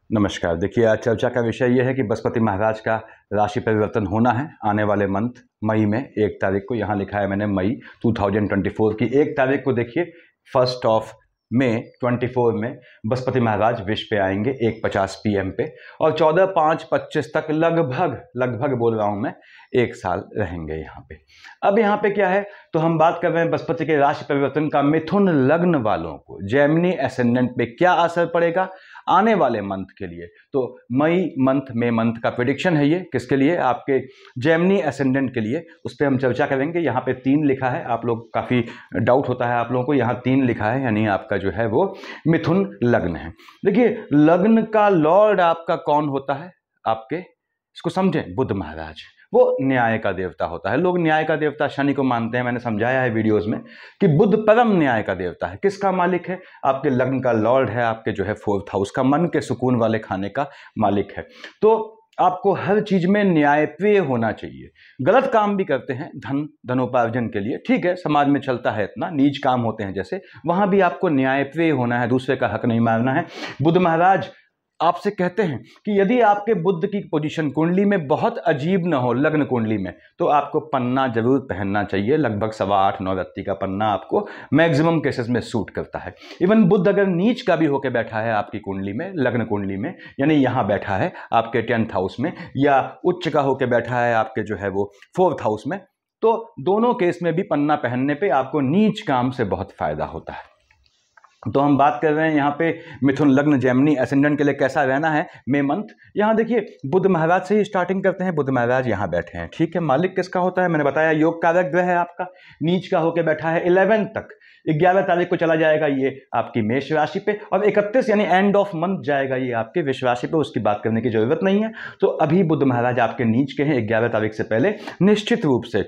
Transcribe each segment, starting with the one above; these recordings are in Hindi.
नमस्कार। देखिए, आज चर्चा का विषय ये है कि बृहस्पति महाराज का राशि परिवर्तन होना है आने वाले मंथ मई में 1 तारीख को। यहाँ लिखा है मैंने मई 2024 की 1 तारीख को। देखिए 1 ऑफ मई 24 में बृहस्पति महाराज विष पे आएंगे 1:50 PM पे और 14/5/25 तक लगभग बोल रहा हूँ मैं 1 साल रहेंगे यहाँ पे। अब यहाँ पे क्या है, तो हम बात कर रहे हैं बृहस्पति के राशि परिवर्तन का मिथुन लग्न वालों को जेमिनी एसेंडेंट पे क्या असर पड़ेगा आने वाले मंथ के लिए। तो मई मंथ का प्रेडिक्शन है ये किसके लिए, आपके जेमिनी एसेंडेंट के लिए। उस पर हम चर्चा करेंगे। यहाँ पे 3 लिखा है, आप लोग काफ़ी डाउट होता है आप लोगों को, यहाँ 3 लिखा है यानी आपका जो है वो मिथुन लग्न है। देखिए लग्न का लॉर्ड आपका कौन होता है, आपके इसको समझें, बुध महाराज। वो न्याय का देवता होता है। लोग न्याय का देवता शनि को मानते हैं, मैंने समझाया है वीडियोस में कि बुध परम न्याय का देवता है। किसका मालिक है, आपके लग्न का लॉर्ड है, आपके जो है 4th हाउस का, मन के सुकून वाले खाने का मालिक है। तो आपको हर चीज में न्यायप्रिय होना चाहिए। गलत काम भी करते हैं धनोपार्जन के लिए, ठीक है, समाज में चलता है इतना, नीच काम होते हैं जैसे, वहां भी आपको न्यायप्रिय होना है, दूसरे का हक नहीं मारना है। बुध महाराज आपसे कहते हैं कि यदि आपके बुध की पोजीशन कुंडली में बहुत अजीब ना हो, लग्न कुंडली में, तो आपको पन्ना जरूर पहनना चाहिए। लगभग 8.25-9 रत्ती का पन्ना आपको मैक्सिमम केसेस में सूट करता है। इवन बुध अगर नीच का भी होकर बैठा है आपकी कुंडली में, लग्न कुंडली में, यानी यहां बैठा है आपके 10th हाउस में, या उच्च का होकर बैठा है आपके जो है वो 4th हाउस में, तो दोनों केस में भी पन्ना पहनने पर आपको नीच काम से बहुत फायदा होता है। तो हम बात कर रहे हैं यहाँ पे मिथुन लग्न जेमिनी एसेंडेंट के लिए कैसा रहना है मई मंथ। यहाँ देखिए बुध महाराज से ही स्टार्टिंग करते हैं। बुध महाराज यहाँ बैठे हैं, ठीक है। मालिक किसका होता है, मैंने बताया योग कारक ग्रह है आपका, नीच का होकर बैठा है 11 तक। 11 तारीख को चला जाएगा ये आपकी मेष राशि पे और 31 यानी एंड ऑफ मंथ जाएगा ये आपके वृष राशि पे। उसकी बात करने की जरूरत नहीं है। तो अभी बुध महाराज आपके नीच के हैं 11 तारीख से पहले। निश्चित रूप से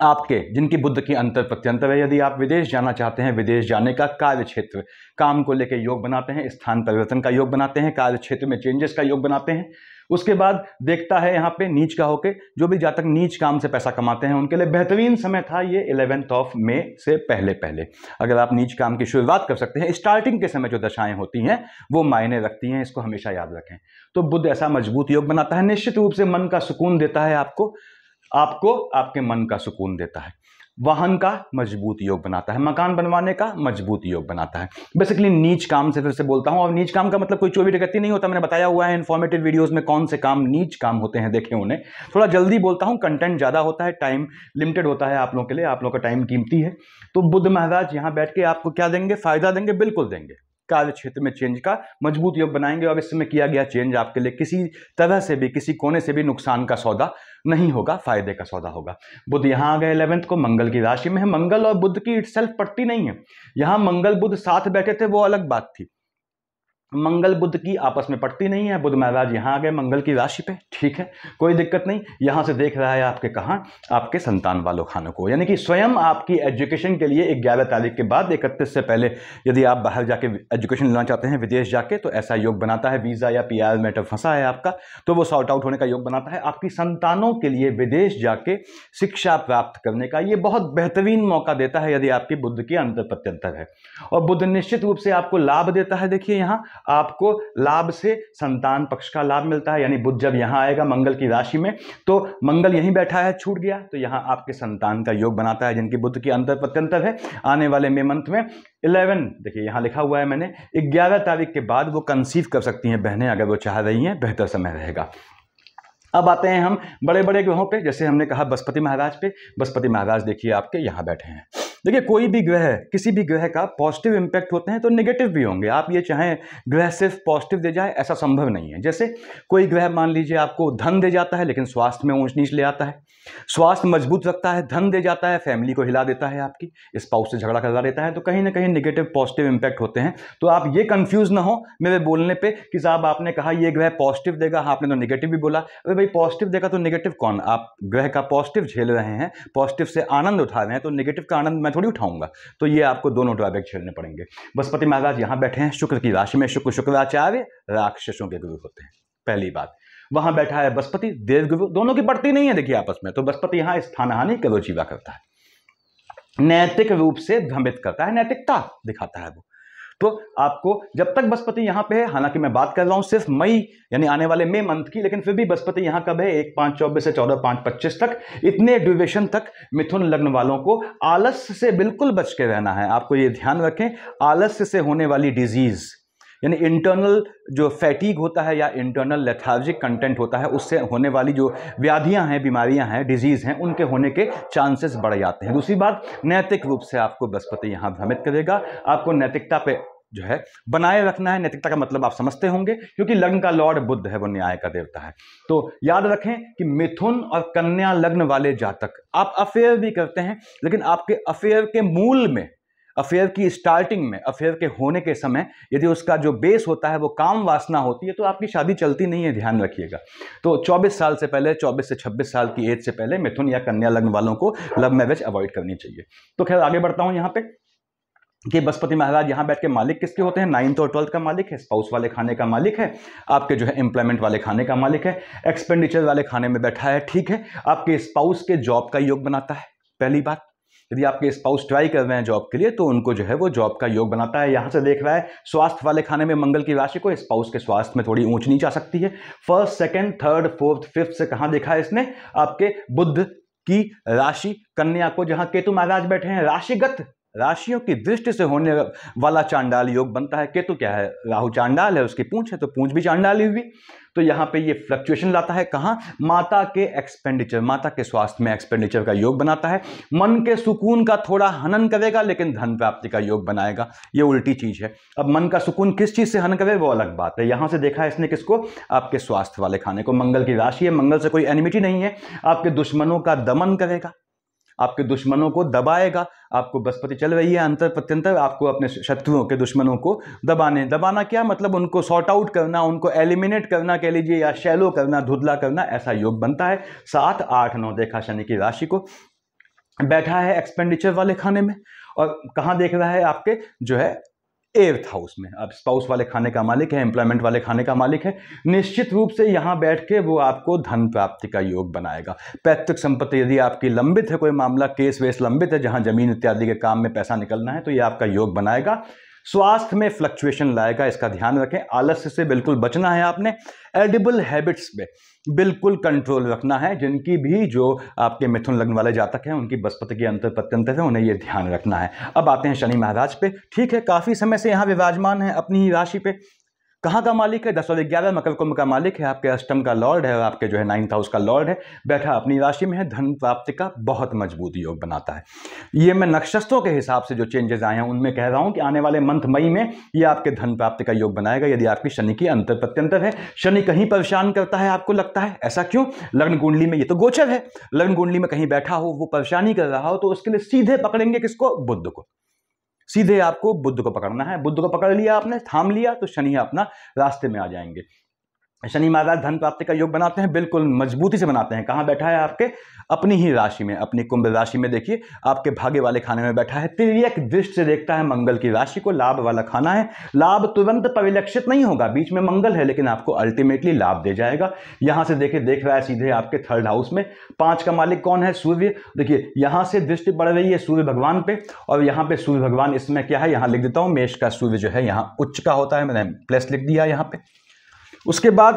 आपके जिनकी बुध की अंतर प्रत्यंतर है, यदि आप विदेश जाना चाहते हैं, विदेश जाने का कार्य क्षेत्र, काम को लेकर योग बनाते हैं, स्थान परिवर्तन का योग बनाते हैं, कार्य क्षेत्र में चेंजेस का योग बनाते हैं, उसके बाद देखता है यहाँ पे नीच का होके, जो भी जातक नीच काम से पैसा कमाते हैं उनके लिए बेहतरीन समय था ये 11 ऑफ मई से पहले। अगर आप नीच काम की शुरुआत कर सकते हैं, स्टार्टिंग के समय जो दशाएं होती हैं वो मायने रखती हैं, इसको हमेशा याद रखें। तो बुध ऐसा मजबूत योग बनाता है, निश्चित रूप से मन का सुकून देता है आपको आपके मन का सुकून देता है, वाहन का मजबूत योग बनाता है, मकान बनवाने का मजबूत योग बनाता है। बेसिकली नीच काम से फिर से बोलता हूं, और नीच काम का मतलब कोई चोरी डकैती नहीं होता। मैंने बताया हुआ है इन्फॉर्मेटिव वीडियोस में कौन से काम नीच काम होते हैं, देखें उन्हें। थोड़ा जल्दी बोलता हूं, कंटेंट ज्यादा होता है, टाइम लिमिटेड होता है आप लोगों के लिए, आप लोगों का टाइम कीमती है। तो बुध महाराज यहां बैठ के आपको क्या देंगे, फायदा देंगे, बिल्कुल देंगे। कार्य क्षेत्र में चेंज का मजबूत योग बनाएंगे और इस समय किया गया चेंज आपके लिए किसी तरह से भी, किसी कोने से भी नुकसान का सौदा नहीं होगा, फायदे का सौदा होगा। बुध यहां आ गए 11th को, मंगल की राशि में है। मंगल और बुध की इटसेल्फ पड़ती नहीं है। यहां मंगल बुध साथ बैठे थे वो अलग बात थी, मंगल बुध की आपस में पड़ती नहीं है। बुध महाराज यहां आ गए मंगल की राशि पे, ठीक है, कोई दिक्कत नहीं। यहां से देख रहा है आपके कहां, आपके संतान वालों खानों को, यानी कि स्वयं आपकी एजुकेशन के लिए 11 तारीख के बाद 31 से पहले यदि आप बाहर जाके एजुकेशन लेना चाहते हैं, विदेश जाके, तो ऐसा योग बनाता है। वीजा या PR मैटर फंसा है आपका तो वो सॉर्ट आउट होने का योग बनाता है। आपकी संतानों के लिए विदेश जाके शिक्षा प्राप्त करने का ये बहुत बेहतरीन मौका देता है यदि आपकी बुध की अंतर प्रत्यंतर है। और बुध निश्चित रूप से आपको लाभ देता है। देखिए यहां आपको लाभ से संतान पक्ष का लाभ मिलता है, यानी बुध जब यहां आएगा मंगल की राशि में, तो मंगल यहीं बैठा है, छूट गया, तो यहां आपके संतान का योग बनाता है जिनकी बुध की अंतर प्रत्यंतर है। आने वाले मई मंथ में 11, देखिए यहां लिखा हुआ है मैंने, 11 तारीख के बाद वो कंसीव कर सकती हैं बहनें, अगर वो चाह रही हैं, बेहतर समय रहेगा। अब आते हैं हम बड़े बड़े ग्रहों पे, जैसे हमने कहा बृहस्पति महाराज पे। बृहस्पति महाराज देखिए आपके यहां बैठे हैं। देखिए कोई भी ग्रह, किसी भी ग्रह का पॉजिटिव इंपैक्ट होते हैं तो नेगेटिव भी होंगे। आप ये चाहें ग्रह सिर्फ पॉजिटिव दे जाए, ऐसा संभव नहीं है। जैसे कोई ग्रह मान लीजिए आपको धन दे जाता है लेकिन स्वास्थ्य में ऊंच नीच ले आता है, स्वास्थ्य मजबूत रखता है, धन दे जाता है, फैमिली को हिला देता है, आपकी स्पाउस से झगड़ा करवा देता है, तो कहीं ना कहीं नेगेटिव पॉजिटिव इंपैक्ट होते हैं। तो आप ये कंफ्यूज ना हो मेरे बोलने पे कि साहब आपने कहा ये ग्रह पॉजिटिव देगा, आपने तो नेगेटिव भी बोला। अरे भाई पॉजिटिव देगा तो नेगेटिव कौन, आप ग्रह का पॉजिटिव झेल रहे हैं, पॉजिटिव से आनंद उठा रहे हैं, तो नेगेटिव का आनंद मैं थोड़ी उठाऊंगा। तो ये आपको दोनों ड्रॉबैक झेलने पड़ेंगे। बृहस्पति महाराज यहां बैठे हैं शुक्र की राशि में। शुक्राचार्य राक्षसों के गुरु होते हैं, पहली बात। वहां बैठा है बृहस्पति देवगुरु, दोनों की पड़ती नहीं है देखिए आपस में। तो बृहस्पति यहां स्थानहानि करोजीवा करता है, नैतिक रूप से भ्रमित करता है, नैतिकता दिखाता है वो। तो आपको जब तक बृहस्पति यहां पे है, हालांकि मैं बात कर रहा हूं सिर्फ मई यानी आने वाले मई मंथ की, लेकिन फिर भी बृहस्पति यहां कब है 1/5/24 से 14/5/25 तक, इतने ड्यूरेशन तक मिथुन लग्न वालों को आलस्य से बिल्कुल बच के रहना है। आपको ये ध्यान रखें, आलस्य से होने वाली डिजीज यानी इंटरनल जो फैटीग होता है या इंटरनल लेथार्जिक कंटेंट होता है, उससे होने वाली जो व्याधियां हैं, बीमारियां हैं, डिजीज हैं, उनके होने के चांसेस बढ़ जाते हैं। दूसरी बात, नैतिक रूप से आपको बृहस्पति यहां भ्रमित करेगा। आपको नैतिकता पे जो है बनाए रखना है। नैतिकता का मतलब आप समझते होंगे, क्योंकि लग्न का लॉर्ड बुध है, वो न्याय का देवता है। तो याद रखें कि मिथुन और कन्या लग्न वाले जातक, आप अफेयर भी करते हैं, लेकिन आपके अफेयर के मूल में, अफेयर की स्टार्टिंग में, अफेयर के होने के समय यदि उसका जो बेस होता है वो काम वासना होती है, तो आपकी शादी चलती नहीं है, ध्यान रखिएगा। तो 24 साल से पहले, 24 से 26 साल की एज से पहले मिथुन या कन्या लग्न वालों को लव मैरिज अवॉइड करनी चाहिए। तो खैर आगे बढ़ता हूं यहां पे कि बृहस्पति महाराज यहां बैठ के मालिक किसके होते हैं? 9th और 12th का मालिक है, स्पाउस वाले खाने का मालिक है, आपके जो है एम्प्लॉयमेंट वाले खाने का मालिक है, एक्सपेंडिचर वाले खाने में बैठा है, ठीक है। आपके स्पाउस के जॉब का योग बनाता है। पहली बात, यदि आपके स्पाउस ट्राई कर रहे हैं जॉब के लिए, तो उनको जो है वो जॉब का योग बनाता है। यहां से देख रहा है स्वास्थ्य वाले खाने में मंगल की राशि को, स्पाउस के स्वास्थ्य में थोड़ी ऊंच नीच आ सकती है। 1st, 2nd, 3rd, 4th, 5th से कहां देखा है इसने? आपके बुध की राशि कन्या को, जहां केतु महाराज बैठे हैं। राशिगत राशियों की दृष्टि से होने वाला चांडाल योग बनता है। केतु क्या है? राहु चांडाल है, उसकी पूंछ है, तो पूंछ भी चांडाली हुई। तो यहां पे ये फ्लक्चुएशन लाता है कहां? माता के एक्सपेंडिचर, माता के स्वास्थ्य में एक्सपेंडिचर का योग बनाता है। मन के सुकून का थोड़ा हनन करेगा, लेकिन धन प्राप्ति का योग बनाएगा। ये उल्टी चीज है। अब मन का सुकून किस चीज से हनन करे वो अलग बात है। यहां से देखा है इसने किसको? आपके स्वास्थ्य वाले खाने को। मंगल की राशि है, मंगल से कोई एनिमिटी नहीं है। आपके दुश्मनों का दमन करेगा, आपके दुश्मनों को दबाएगा। आपको बृहस्पति चल रही है अंतर प्रत्यंतर, आपको अपने शत्रुओं के दुश्मनों को दबाना क्या मतलब? उनको सॉर्ट आउट करना, उनको एलिमिनेट करना कह लीजिए, या शैलो करना, धुंधला करना, ऐसा योग बनता है। 7, 8, 9 देखा शनि की राशि को, बैठा है एक्सपेंडिचर वाले खाने में। और कहां देख रहा है? आपके जो है 8th हाउस में। अब स्पाउस वाले खाने का मालिक है, एम्प्लॉयमेंट वाले खाने का मालिक है। निश्चित रूप से यहां बैठ के वो आपको धन प्राप्ति का योग बनाएगा। पैतृक संपत्ति यदि आपकी लंबित है, कोई मामला केस वेस लंबित है जहां जमीन इत्यादि के काम में पैसा निकलना है, तो ये आपका योग बनाएगा। स्वास्थ्य में फ्लक्चुएशन लाएगा, इसका ध्यान रखें। आलस्य से बिल्कुल बचना है आपने। एडिबल हैबिट्स पे बिल्कुल कंट्रोल रखना है। जिनकी भी जो आपके मिथुन लग्न वाले जातक हैं, उनकी बृहस्पति की अंतर प्रत्यंतर है, उन्हें ये ध्यान रखना है। अब आते हैं शनि महाराज पे। ठीक है, काफी समय से यहाँ विराजमान है अपनी ही राशि पे। कहाँ का मालिक है? 10 और 11 मकर कुंभ का मालिक है, आपके अष्टम का लॉर्ड है और आपके जो है 9th हाउस का लॉर्ड है। बैठा अपनी राशि में है, धन प्राप्ति का बहुत मजबूत योग बनाता है। ये मैं नक्षत्रों के हिसाब से जो चेंजेस आए हैं उनमें कह रहा हूं कि आने वाले मंथ मई में ये आपके धन प्राप्ति का योग बनाएगा, यदि आपकी शनि की अंतर प्रत्यंतर है। शनि कहीं परेशान करता है आपको लगता है? ऐसा क्यों? लग्न कुंडली में ये तो गोचर है, लग्न कुंडली में कहीं बैठा हो, वो परेशानी कर रहा हो, तो उसके लिए सीधे पकड़ेंगे किसको? बुध को। सीधे आपको बुध को पकड़ना है। बुध को पकड़ लिया आपने, थाम लिया, तो शनि अपना रास्ते में आ जाएंगे। शनि महाराज धन प्राप्ति का योग बनाते हैं, बिल्कुल मजबूती से बनाते हैं। कहां बैठा है? आपके अपनी ही राशि में, अपनी कुंभ राशि में। देखिए आपके भाग्य वाले खाने में बैठा है। तिर्यक दृष्टि से देखता है मंगल की राशि को। लाभ वाला खाना है। लाभ तुरंत परिलक्षित नहीं होगा, बीच में मंगल है, लेकिन आपको अल्टीमेटली लाभ दे जाएगा। यहां से देखिए, देख रहा है सीधे आपके 3rd हाउस में। 5 का मालिक कौन है? सूर्य। देखिए यहां से दृष्टि बढ़ रही है सूर्य भगवान पे, और यहां पे सूर्य भगवान इसमें क्या है? यहां लिख देता हूं, मेष का सूर्य जो है यहां उच्च का होता है, मैंने प्लस लिख दिया यहां पे। उसके बाद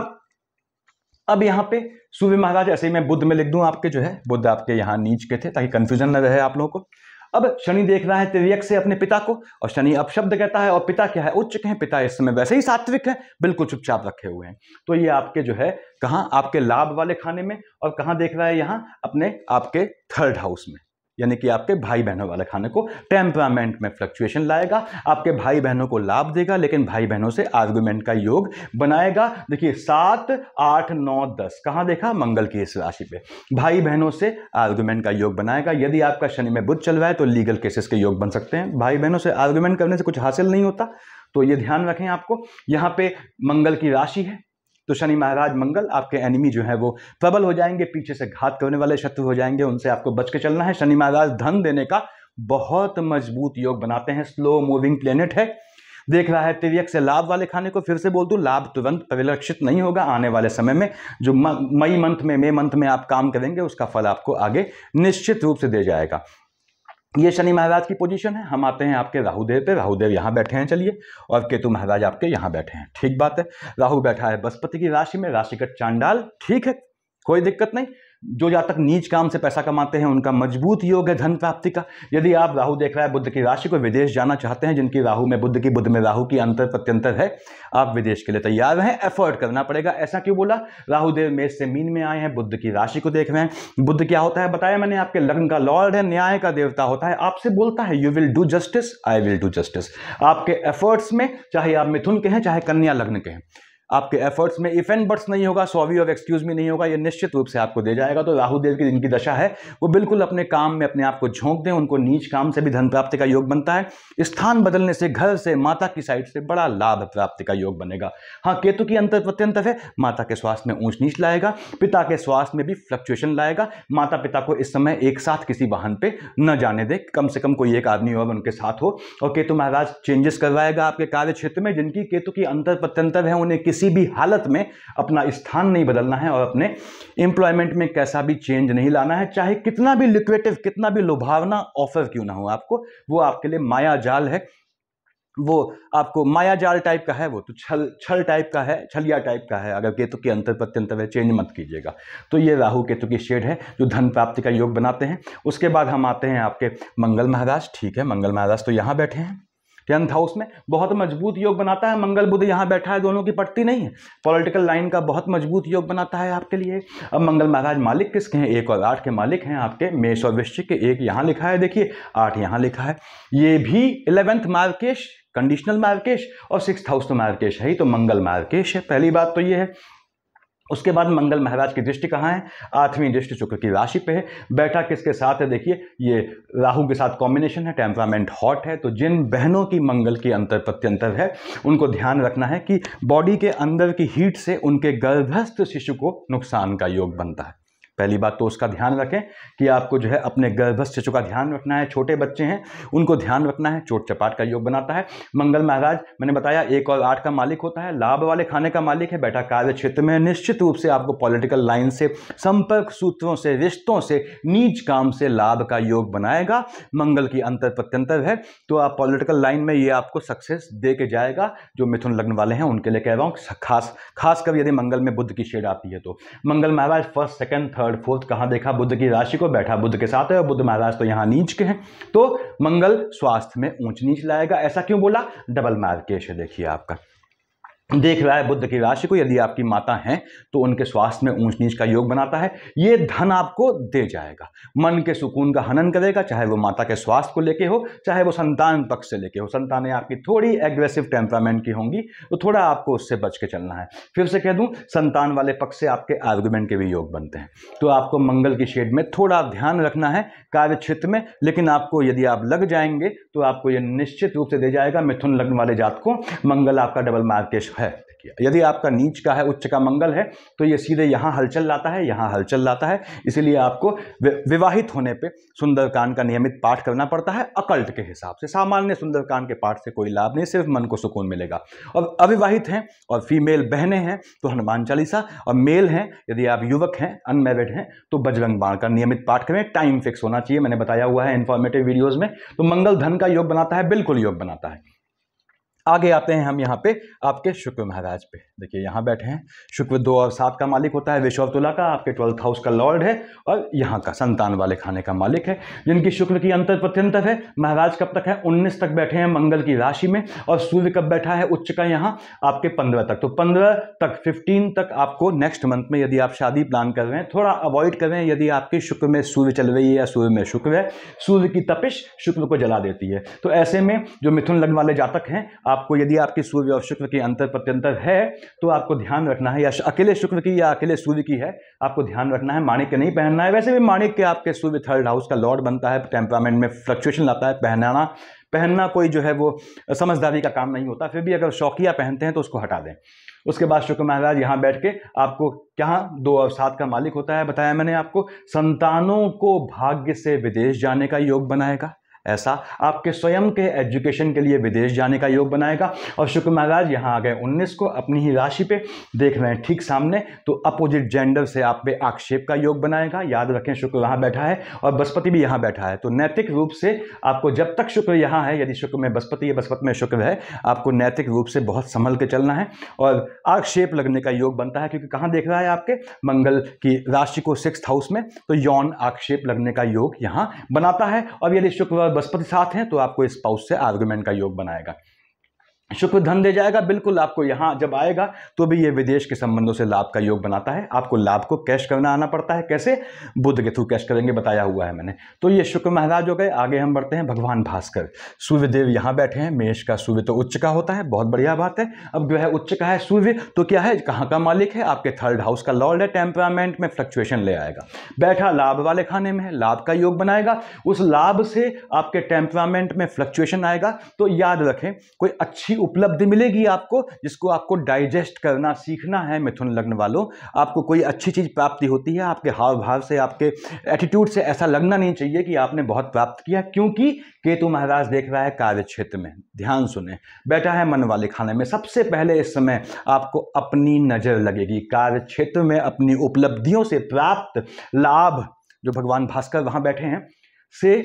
अब यहां पे सूर्य महाराज, ऐसे ही मैं बुध में लिख दूं आपके जो है, बुध आपके यहां नीच के थे ताकि कंफ्यूजन न रहे आप लोगों को। अब शनि देख रहा है तिर्यक से अपने पिता को, और शनि अपशब्द कहता है, और पिता क्या है? उच्च के हैं। पिता इस समय वैसे ही सात्विक है, बिल्कुल चुपचाप रखे हुए हैं। तो ये आपके जो है कहां? आपके लाभ वाले खाने में। और कहां देख रहा है? यहां अपने आपके 3rd हाउस में, यानी कि आपके भाई बहनों वाले खाने को। टेम्परामेंट में फ्लक्चुएशन लाएगा, आपके भाई बहनों को लाभ देगा, लेकिन भाई बहनों से आर्गुमेंट का योग बनाएगा। देखिए 7, 8, 9, 10 कहां देखा? मंगल की इस राशि पे। भाई बहनों से आर्गुमेंट का योग बनाएगा। यदि आपका शनि में बुध चल रहा है तो लीगल केसेस के योग बन सकते हैं। भाई बहनों से आर्गुमेंट करने से कुछ हासिल नहीं होता, तो ये ध्यान रखें आपको। यहां पे मंगल की राशि है, तो शनि महाराज मंगल आपके एनिमी जो है वो प्रबल हो जाएंगे, पीछे से घात करने वाले शत्रु हो जाएंगे, उनसे आपको बच के चलना है। शनि महाराज धन देने का बहुत मजबूत योग बनाते हैं। स्लो मूविंग प्लेनेट है। देख रहा है तिर्यक से लाभ वाले खाने को। फिर से बोल दूं, लाभ तुरंत परिलक्षित नहीं होगा। आने वाले समय में जो मई मंथ में आप काम करेंगे, उसका फल आपको आगे निश्चित रूप से दे जाएगा। ये शनि महाराज की पोजीशन है। हम आते हैं आपके राहुदेव पे। राहुदेव यहाँ बैठे हैं चलिए, और केतु महाराज आपके यहाँ बैठे हैं। ठीक बात है। राहु बैठा है बृहस्पति की राशि में, राशि का चांडाल, ठीक है, कोई दिक्कत नहीं। जो जातक नीच काम से पैसा कमाते हैं उनका मजबूत योग है धन प्राप्ति का। यदि आप राहु देख रहा है बुध की राशि को, विदेश जाना चाहते हैं, जिनकी राहु में बुध की, बुध में राहु की अंतर प्रत्यंतर है, आप विदेश के लिए तैयार हैं, एफर्ट करना पड़ेगा। ऐसा क्यों बोला? राहुदेव मेष से मीन में आए हैं, बुध की राशि को देख रहे हैं। बुध क्या होता है बताया मैंने, आपके लग्न का लॉर्ड है, न्याय का देवता होता है। आपसे बोलता है you will do justice, I will do justice. आपके एफर्ट्स में, चाहे आप मिथुन के हैं चाहे कन्या लग्न के हैं, आपके एफर्ट्स में इफ एंड बट्स नहीं होगा, सॉरी और एक्सक्यूज मी नहीं होगा, ये निश्चित रूप से आपको दे जाएगा। तो राहुदेव की जिनकी दशा है वो बिल्कुल अपने काम में अपने आप को झोंक दें, उनको नीच काम से भी धन प्राप्ति का योग बनता है। स्थान बदलने से, घर से, माता की साइड से बड़ा लाभ प्राप्ति का योग बनेगा। हाँ, केतु की अंतर प्रत्यंतर है, माता के स्वास्थ्य में ऊंच नीच लाएगा, पिता के स्वास्थ्य में भी फ्लक्चुएशन लाएगा। माता पिता को इस समय एक साथ किसी वाहन पे न जाने दे, कम से कम कोई एक आदमी और उनके साथ हो। और केतु महाराज चेंजेस करवाएगा आपके कार्य क्षेत्र में। जिनकी केतु की अंतर प्रत्यंतर है उन्हें किसी भी हालत में अपना स्थान नहीं बदलना है और अपने एम्प्लॉयमेंट में कैसा भी चेंज नहीं लाना है, चाहे कितना भी लिक्विडेटिव, कितना भी लुभावना ऑफर क्यों ना हो आपको, वो आपके लिए माया जाल है, वो आपको माया जाल टाइप का है, वो तो छल टाइप का है, छलिया टाइप का है। अगर केतु की अंतर प्रत्यंतर है, चेंज मत कीजिएगा। तो ये राहु केतु की शेड है जो धन प्राप्ति का योग बनाते हैं। उसके बाद हम आते हैं आपके मंगल महाराज। ठीक है, मंगल महाराज तो यहाँ बैठे हैं 10th हाउस में, बहुत मजबूत योग बनाता है। मंगल बुध यहाँ बैठा है, दोनों की पटती नहीं है, पॉलिटिकल लाइन का बहुत मजबूत योग बनाता है आपके लिए। अब मंगल महाराज मालिक किसके हैं? 1 और 8 के मालिक हैं आपके, मेष और वृश्चिक के। 1 यहाँ लिखा है देखिए, 8 यहाँ लिखा है। ये भी 11th मार्केश, कंडीशनल मार्केश, और 6th हाउस तो मार्केश है ही, तो मंगल मार्केश है। पहली बात तो ये है। उसके बाद मंगल महाराज की दृष्टि कहाँ है? 8वीं दृष्टि शुक्र की राशि पे है। बैठा किसके साथ है? देखिए, ये राहु के साथ कॉम्बिनेशन है, टेम्परामेंट हॉट है। तो जिन बहनों की मंगल की अंतर प्रत्यंतर है उनको ध्यान रखना है कि बॉडी के अंदर की हीट से उनके गर्भस्थ शिशु को नुकसान का योग बनता है। पहली बात तो उसका ध्यान रखें कि आपको जो है अपने गर्भस्थ शिशु का ध्यान रखना है। छोटे बच्चे हैं उनको ध्यान रखना है, चोट चपाट का योग बनाता है। मंगल महाराज मैंने बताया 1 और 8 का मालिक होता है, लाभ वाले खाने का मालिक है। बैठा कार्य क्षेत्र में, निश्चित रूप से आपको पॉलिटिकल लाइन से, संपर्क सूत्रों से, रिश्तों से, नीच काम से लाभ का योग बनाएगा। मंगल की अंतर प्रत्यंतर है तो आप पॉलिटिकल लाइन में ये आपको सक्सेस दे के जाएगा। जो मिथुन लग्न वाले हैं उनके लिए कह रहा हूँ, खासकर यदि मंगल में बुध की शेड आती है तो। मंगल महाराज 1st, 2nd, 3rd, 4th कहां देखा? बुध की राशि को, बैठा बुध के साथ है, और बुध महाराज तो यहां नीच के हैं। तो मंगल स्वास्थ्य में ऊंच नीच लाएगा। ऐसा क्यों बोला? डबल मार्केश है देखिए आपका, देख रहा है बुध की राशि को। यदि आपकी माता हैं तो उनके स्वास्थ्य में ऊंच नीच का योग बनाता है। ये धन आपको दे जाएगा, मन के सुकून का हनन करेगा, चाहे वो माता के स्वास्थ्य को लेके हो, चाहे वो संतान पक्ष से लेके हो। संतानें आपकी थोड़ी एग्रेसिव टेम्परामेंट की होंगी तो थोड़ा आपको उससे बच के चलना है। फिर से कह दूं, संतान वाले पक्ष से आपके आर्गुमेंट के भी योग बनते हैं। तो आपको मंगल की शेड में थोड़ा ध्यान रखना है कार्य क्षेत्र में, लेकिन आपको यदि आप लग जाएंगे तो आपको ये निश्चित रूप से दे जाएगा। मिथुन लग्न वाले जात को मंगल आपका डबल मार्केश है। देखिए, यदि आपका नीच का है, उच्च का मंगल है, तो ये सीधे यहाँ हलचल लाता है, यहाँ हलचल लाता है। इसीलिए आपको विवाहित होने पे सुंदरकांड का नियमित पाठ करना पड़ता है अकल्ट के हिसाब से। सामान्य सुंदरकांड के पाठ से कोई लाभ नहीं, सिर्फ मन को सुकून मिलेगा। और अविवाहित हैं और फीमेल बहनें हैं तो हनुमान चालीसा, और मेल हैं यदि आप युवक हैं, अनमैरिड हैं, तो बजरंग बाण का नियमित पाठ करें। टाइम फिक्स होना चाहिए, मैंने बताया हुआ है इंफॉर्मेटिव वीडियोज में। तो मंगल धन का योग बनाता है, बिल्कुल योग बनाता है। आगे आते हैं हम यहाँ पे आपके शुक्र महाराज पे। देखिए यहाँ बैठे हैं, शुक्र 2 और 7 का मालिक होता है, वृष और तुला का, आपके 12th हाउस का लॉर्ड है, और यहाँ का संतान वाले खाने का मालिक है। जिनकी शुक्र की अंतर प्रत्यंतर है। महाराज कब तक है? 19 तक बैठे हैं मंगल की राशि में, और सूर्य कब बैठा है उच्च का? यहाँ आपके 15 तक। तो 15 तक, 15 तक आपको नेक्स्ट मंथ में यदि आप शादी प्लान कर रहे हैं, थोड़ा अवॉइड करें यदि आपकी शुक्र में सूर्य चल रही है या सूर्य में शुक्र है। सूर्य की तपिश शुक्र को जला देती है। तो ऐसे में जो मिथुन लग्न वाले जातक हैं, आपको यदि आपकी सूर्य और शुक्र की अंतर प्रत्यंतर है तो आपको ध्यान रखना है, या अकेले शुक्र की या अकेले सूर्य की है, आपको ध्यान रखना है माणिक्य नहीं पहनना है। वैसे भी माणिक्य आपके सूर्य 3rd हाउस का लॉर्ड बनता है, टेम्परामेंट में फ्लक्चुएशन लाता है। पहनना कोई जो है वो समझदारी का काम नहीं होता, फिर भी अगर शौकिया पहनते हैं तो उसको हटा दें। उसके बाद शुक्र महाराज यहाँ बैठ के आपको क्या 2 और 7 का मालिक होता है, बताया मैंने आपको। संतानों को भाग्य से विदेश जाने का योग बनाएगा। ऐसा आपके स्वयं के एजुकेशन के लिए विदेश जाने का योग बनाएगा। और शुक्र महाराज यहाँ आ गए 19 को अपनी ही राशि पे, देख रहे हैं ठीक सामने, तो अपोजिट जेंडर से आप पे आक्षेप का योग बनाएगा। याद रखें शुक्र वहाँ बैठा है और बृहस्पति भी यहाँ बैठा है, तो नैतिक रूप से आपको जब तक शुक्र यहाँ है, यदि शुक्र में बृहस्पति या बृहस्पति में शुक्र है, आपको नैतिक रूप से बहुत संभल के चलना है। और आक्षेप लगने का योग बनता है, क्योंकि कहाँ देख रहा है आपके मंगल की राशि को 6th हाउस में, तो यौन आक्षेप लगने का योग यहाँ बनाता है। और यदि शुक्र और बृहस्पति साथ हैं तो आपको स्पाउस से आर्गुमेंट का योग बनाएगा। शुक्र धन दे जाएगा बिल्कुल आपको, यहाँ जब आएगा तो भी ये विदेश के संबंधों से लाभ का योग बनाता है। आपको लाभ को कैश करना आना पड़ता है, कैसे? बुध के थ्रू कैश करेंगे, बताया हुआ है मैंने। तो ये शुक्र महाराज हो गए। आगे हम बढ़ते हैं भगवान भास्कर। सूर्यदेव यहाँ बैठे हैं। मेष का सूर्य तो उच्च का होता है, बहुत बढ़िया बात है। अब जो है उच्च का है सूर्य, तो क्या है, कहाँ का मालिक है? आपके 3rd हाउस का लॉर्ड है। टेम्परामेंट में फ्लक्चुएशन ले आएगा, बैठा लाभ वाले खाने में है, लाभ का योग बनाएगा। उस लाभ से आपके टेम्परामेंट में फ्लक्चुएशन आएगा। तो याद रखें, कोई अच्छी उपलब्धि मिलेगी आपको, जिसको आपको डाइजेस्ट करना सीखना है। मिथुन लग्न वालों, आपको कोई अच्छी चीज प्राप्ति होती है, आपके हाव भाव से, आपके एटीट्यूड से ऐसा लगना नहीं चाहिए कि आपने बहुत प्राप्त किया, क्योंकि केतु महाराज देख रहा है कार्य क्षेत्र में। ध्यान सुने, बैठा है मन वाले खाने में। सबसे पहले इस समय आपको अपनी नजर लगेगी कार्य क्षेत्र में, अपनी उपलब्धियों से प्राप्त लाभ, जो भगवान भास्कर वहां बैठे हैं, से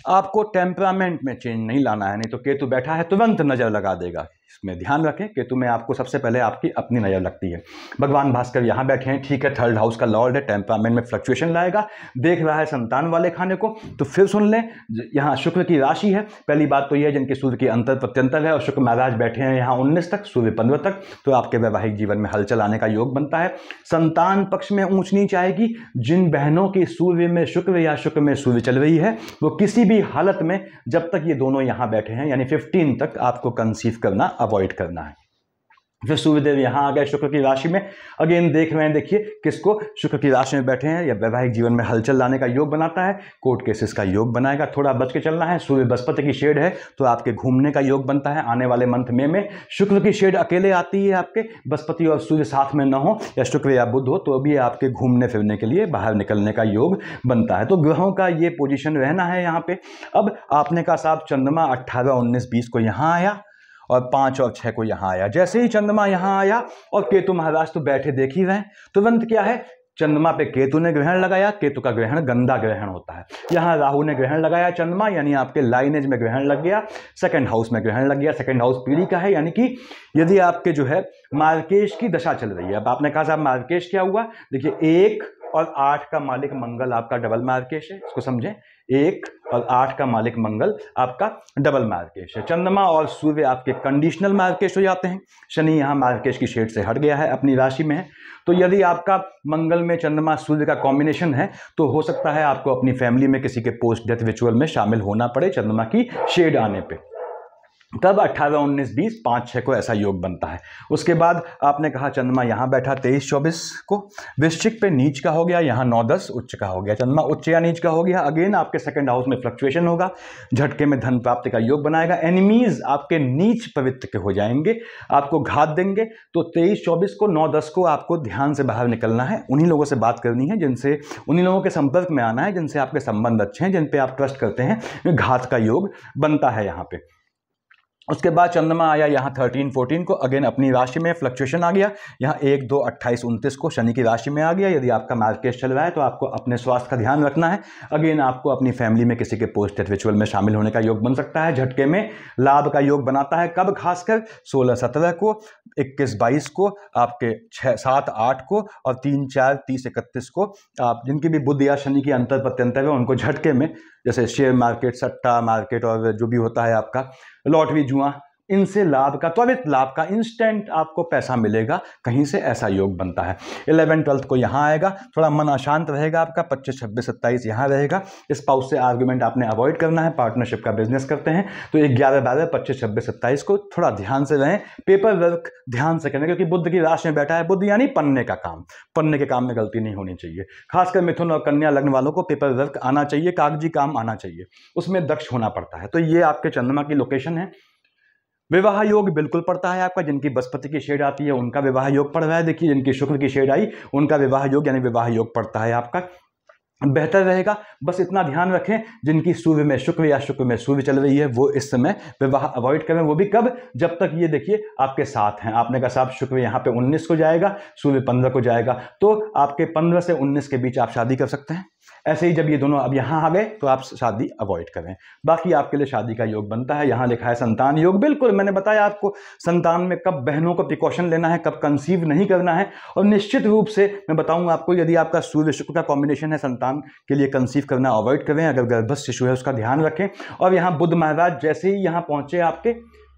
आपको टेम्परामेंट में चेंज नहीं लाना है। नहीं तो केतु बैठा है तुरंत नजर लगा देगा। इसमें ध्यान रखें, केतु में आपको सबसे पहले आपकी अपनी नजर लगती है। भगवान भास्कर यहाँ बैठे हैं, ठीक है, 3rd हाउस का लॉर्ड है, टेम्परामेंट में फ्लक्चुएशन लाएगा, देख रहा है संतान वाले खाने को। तो फिर सुन लें, यहाँ शुक्र की राशि है। पहली बात तो यह है जिनके सूर्य की अंतर प्रत्यंतर है, और शुक्र महाराज बैठे हैं यहाँ 19 तक, सूर्य 15 तक, तो आपके वैवाहिक जीवन में हलचल आने का योग बनता है। संतान पक्ष में ऊंच नीच आएगी। जिन बहनों की सूर्य में शुक्र या शुक्र में सूर्य चल रही है, वो किसी भी हालत में, जब तक ये दोनों यहाँ बैठे हैं, यानी 15 तक, आपको कंसीव करना अवॉइड करना है। फिर सूर्यदेव यहाँ आ गए शुक्र की राशि में। अगेन देख रहे हैं, देखिए किसको, शुक्र की राशि में बैठे हैं। या वैवाहिक जीवन में हलचल लाने का योग बनाता है, कोर्ट केसेस का योग बनाएगा। थोड़ा बच के चलना है। सूर्य बृहस्पति की शेड है, तो आपके घूमने का योग बनता है आने वाले मंथ में। शुक्र की शेड अकेले आती है आपके, बृहस्पति और सूर्य साथ में न हो, या शुक्र या बुध हो, तो भी आपके घूमने फिरने के लिए, बाहर निकलने का योग बनता है। तो ग्रहों का ये पोजिशन रहना है यहाँ पे। अब आपने कहा साहब चंद्रमा 18, 19, 20 को यहाँ आया और 5 और 6 को यहाँ आया। जैसे ही चंद्रमा यहाँ आया और केतु महाराज तो बैठे देख ही रहे, तुरंत क्या है, चंद्रमा पे केतु ने ग्रहण लगाया। केतु का ग्रहण गंदा ग्रहण होता है। यहाँ राहु ने ग्रहण लगाया चंद्रमा, यानी आपके लाइनेज में ग्रहण लग गया, 2nd हाउस में ग्रहण लग गया। 2nd हाउस पीढ़ी का है, यानी कि यदि आपके जो है मार्केश की दशा चल रही है। अब आपने कहा साहब मार्केश क्या हुआ, देखिए 1 और 8 का मालिक मंगल आपका डबल मार्केश है, इसको समझें। 1 और 8 का मालिक मंगल आपका डबल मार्केश है। चंद्रमा और सूर्य आपके कंडीशनल मार्केश हो जाते हैं। शनि यहाँ मार्केश की शेड से हट गया है, अपनी राशि में है। तो यदि आपका मंगल में चंद्रमा सूर्य का कॉम्बिनेशन है, तो हो सकता है आपको अपनी फैमिली में किसी के पोस्ट डेथ रिचुअल में शामिल होना पड़े चंद्रमा की शेड आने पे। तब 18, 19, 20, 5, 6 को ऐसा योग बनता है। उसके बाद आपने कहा चंद्रमा यहाँ बैठा 23, 24 को, वृश्चिक पे नीच का हो गया, यहाँ 9, 10 उच्च का हो गया। चंद्रमा उच्च या नीच का हो गया, अगेन आपके 2nd हाउस में फ्लक्चुएशन होगा, झटके में धन प्राप्ति का योग बनाएगा। एनिमीज आपके नीच पवित्र के हो जाएंगे, आपको घात देंगे। तो 23, 24 को, 9, 10 को आपको ध्यान से बाहर निकलना है। उन्हीं लोगों से बात करनी है जिनसे, उन्हीं लोगों के संपर्क में आना है जिनसे आपके संबंध अच्छे हैं, जिन पे आप ट्रस्ट करते हैं। घात का योग बनता है यहाँ पे। उसके बाद चंद्रमा आया यहाँ 13, 14 को, अगेन अपनी राशि में फ्लक्चुएशन आ गया। यहाँ 1, 2, 28, 29 को शनि की राशि में आ गया। यदि आपका मार्केश चल रहा है तो आपको अपने स्वास्थ्य का ध्यान रखना है। अगेन आपको अपनी फैमिली में किसी के पोस्ट डेथ रिचुअल में शामिल होने का योग बन सकता है। झटके में लाभ का योग बनाता है। कब? खासकर 16, 17 को, 21, 22 को, आपके 6, 7, 8 को, और 3, 4, 30, 31 को। आप जिनकी भी बुध या शनि की अंतर प्रत्यंतर है, उनको झटके में, जैसे शेयर मार्केट, सट्टा मार्केट, और जो भी होता है आपका लॉटरी, जुआ, इनसे लाभ का, त्वरित लाभ का, इंस्टेंट आपको पैसा मिलेगा कहीं से, ऐसा योग बनता है। 11, 12 को यहाँ आएगा। थोड़ा मन अशांत रहेगा आपका। 25, 26, 27 यहाँ रहेगा। स्पाउस से आर्गुमेंट आपने अवॉइड करना है। पार्टनरशिप का बिजनेस करते हैं तो 11, 12, 25, 26, 27 को थोड़ा ध्यान से रहें। पेपर वर्क ध्यान से करें, क्योंकि बुध की राशि में बैठा है। बुध यानी पन्ने का काम, पन्ने के काम में गलती नहीं होनी चाहिए। खासकर मिथुन और कन्या लग्न वालों को पेपर वर्क आना चाहिए, कागजी काम आना चाहिए, उसमें दक्ष होना पड़ता है। तो ये आपके चंद्रमा की लोकेशन है। विवाह योग बिल्कुल पड़ता है आपका। जिनकी बृहस्पति की शेड आती है उनका विवाह योग पड़ रहा है। देखिए जिनकी शुक्र की शेड आई उनका विवाह योग, यानी विवाह योग पड़ता है आपका। बेहतर रहेगा। बस इतना ध्यान रखें, जिनकी सूर्य में शुक्र या शुक्र में सूर्य चल रही है वो इस समय विवाह अवॉइड करें। वो भी कब? जब तक ये देखिए आपके साथ हैं। आपने कहा साहब शुक्र यहाँ पे 19 को जाएगा, सूर्य 15 को जाएगा, तो आपके 15 से 19 के बीच आप शादी कर सकते हैं। ऐसे ही जब ये दोनों अब यहाँ आ गए तो आप शादी अवॉइड करें। बाकी आपके लिए शादी का योग बनता है। यहाँ लिखा है संतान योग, बिल्कुल मैंने बताया आपको संतान में कब बहनों को प्रिकॉशन लेना है, कब कंसीव नहीं करना है। और निश्चित रूप से मैं बताऊंगा आपको, यदि आपका सूर्य शुक्र का कॉम्बिनेशन है, संतान के लिए कंसीव करना अवॉइड करें। अगर गर्भस्थ शिशु है उसका ध्यान रखें। और यहाँ बुध महाराज जैसे ही यहाँ पहुंचे आपके,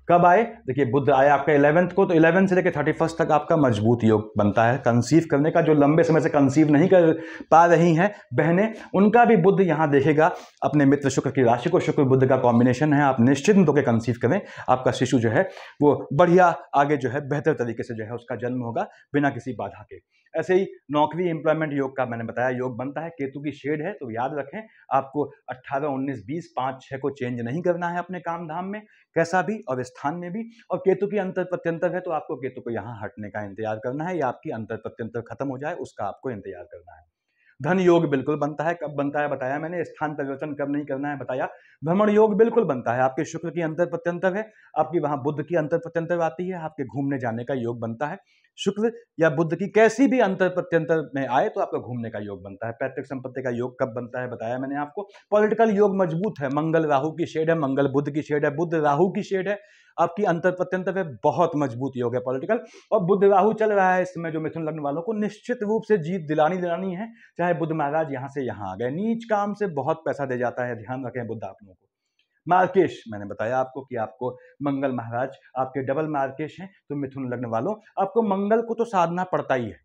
कब आए? देखिए बुध आया आपका 11th को, तो 11 से लेकर 31 तक आपका मजबूत योग बनता है कंसीव करने का। जो लंबे समय से कंसीव नहीं कर पा रही हैं बहनें, उनका भी बुध यहाँ देखेगा अपने मित्र शुक्र की राशि को। शुक्र बुध का कॉम्बिनेशन है, आप निश्चिंत होकर कंसीव करें। आपका शिशु जो है वो बढ़िया आगे जो है बेहतर तरीके से जो है उसका जन्म होगा बिना किसी बाधा के। ऐसे ही नौकरी एम्प्लॉयमेंट योग का मैंने बताया योग बनता है। केतु की शेड है तो याद रखें आपको 18, 19, 20, 5, 6 को चेंज नहीं करना है अपने काम धाम में कैसा भी और स्थान में भी। और केतु की अंतर प्रत्यंतर है तो आपको केतु को यहाँ हटने का इंतजार करना है, या आपकी अंतर प्रत्यंतर खत्म हो जाए उसका आपको इंतजार करना है। धन योग बिल्कुल बनता है। कब बनता है बताया मैंने। स्थान परिवर्तन कब नहीं करना है बताया। भ्रमण योग बिल्कुल बनता है। आपके शुक्र की अंतर प्रत्यंतर है, आपकी वहां बुध की अंतर प्रत्यंतर आती है, आपके घूमने जाने का योग बनता है। शुक्र या बुध की कैसी भी अंतर प्रत्यंतर में आए तो आपका घूमने का योग बनता है। पैतृक संपत्ति का योग कब बनता है बताया मैंने आपको। पॉलिटिकल योग मजबूत है। मंगल राहु की शेड है, मंगल बुध की शेड है, बुध राहु की शेड है। आपकी अंतर प्रत्यंतर पे बहुत मजबूत योग है पॉलिटिकल। और बुध राहु चल रहा है इस समय, जो मिथुन लग्न वालों को निश्चित रूप से जीत दिलानी है। चाहे बुध महाराज यहाँ से यहाँ आ गए, नीच काम से बहुत पैसा दे जाता है, ध्यान रखें बुध आप लोगों को। मार्केश मैंने बताया आपको कि आपको मंगल महाराज आपके डबल मार्केश हैं, तो मिथुन लग्न वालों आपको मंगल को तो साधना पड़ता ही है।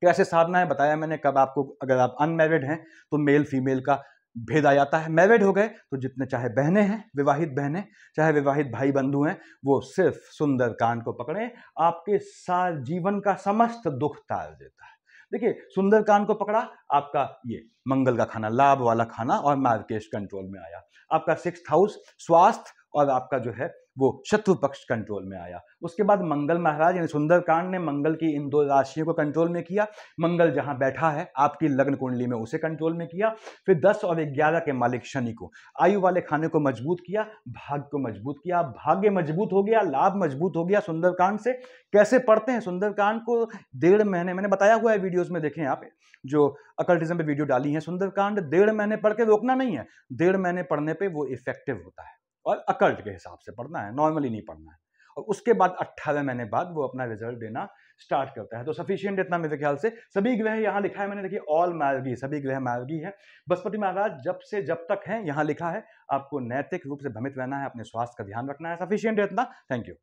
कैसे साधना है बताया मैंने। कब आपको, अगर आप अनमैरिड हैं तो मेल फीमेल का भेद आ जाता है। मैरिड हो गए तो जितने चाहे बहनें हैं, विवाहित बहनें, चाहे विवाहित भाई बंधु हैं, वो सिर्फ सुंदरकांड को पकड़े, आपके सारे जीवन का समस्त दुख टाल देता है। देखिए सुंदरकांड को पकड़ा, आपका ये मंगल का खाना, लाभ वाला खाना, और मार्केश कंट्रोल में आया। आपका 6th हाउस स्वास्थ्य और आपका जो है वो शत्रु पक्ष कंट्रोल में आया। उसके बाद मंगल महाराज यानी सुंदरकांड ने मंगल की इन 2 राशियों को कंट्रोल में किया। मंगल जहां बैठा है आपकी लग्न कुंडली में उसे कंट्रोल में किया। फिर 10 और 11 के मालिक शनि को, आयु वाले खाने को मजबूत किया, भाग्य को मजबूत किया। भाग्य मजबूत हो गया, लाभ मजबूत हो गया सुंदरकांड से। कैसे पढ़ते हैं सुंदरकांड को? 1.5 महीने मैंने बताया हुआ है वीडियोस में, देखें आप जो अकल्टिज्म पे वीडियो डाली है। सुंदरकांड 1.5 महीने पढ़ के रोकना नहीं है, 1.5 महीने पढ़ने पे वो इफेक्टिव होता है। और अकल्ट के हिसाब से पढ़ना है, नॉर्मली नहीं पढ़ना है। और उसके बाद 18 महीने बाद वो अपना रिजल्ट देना स्टार्ट करता है। तो सफिशिएंट इतना मेरे ख्याल से। सभी ग्रह यहाँ लिखा है मैंने, देखिए ऑल मार्गी, सभी ग्रह मार्गी है। बृहस्पति महाराज जब से जब तक है यहाँ लिखा है, आपको नैतिक रूप से भ्रमित रहना है, अपने स्वास्थ्य का ध्यान रखना है। सफिशिएंट इतना। Thank you.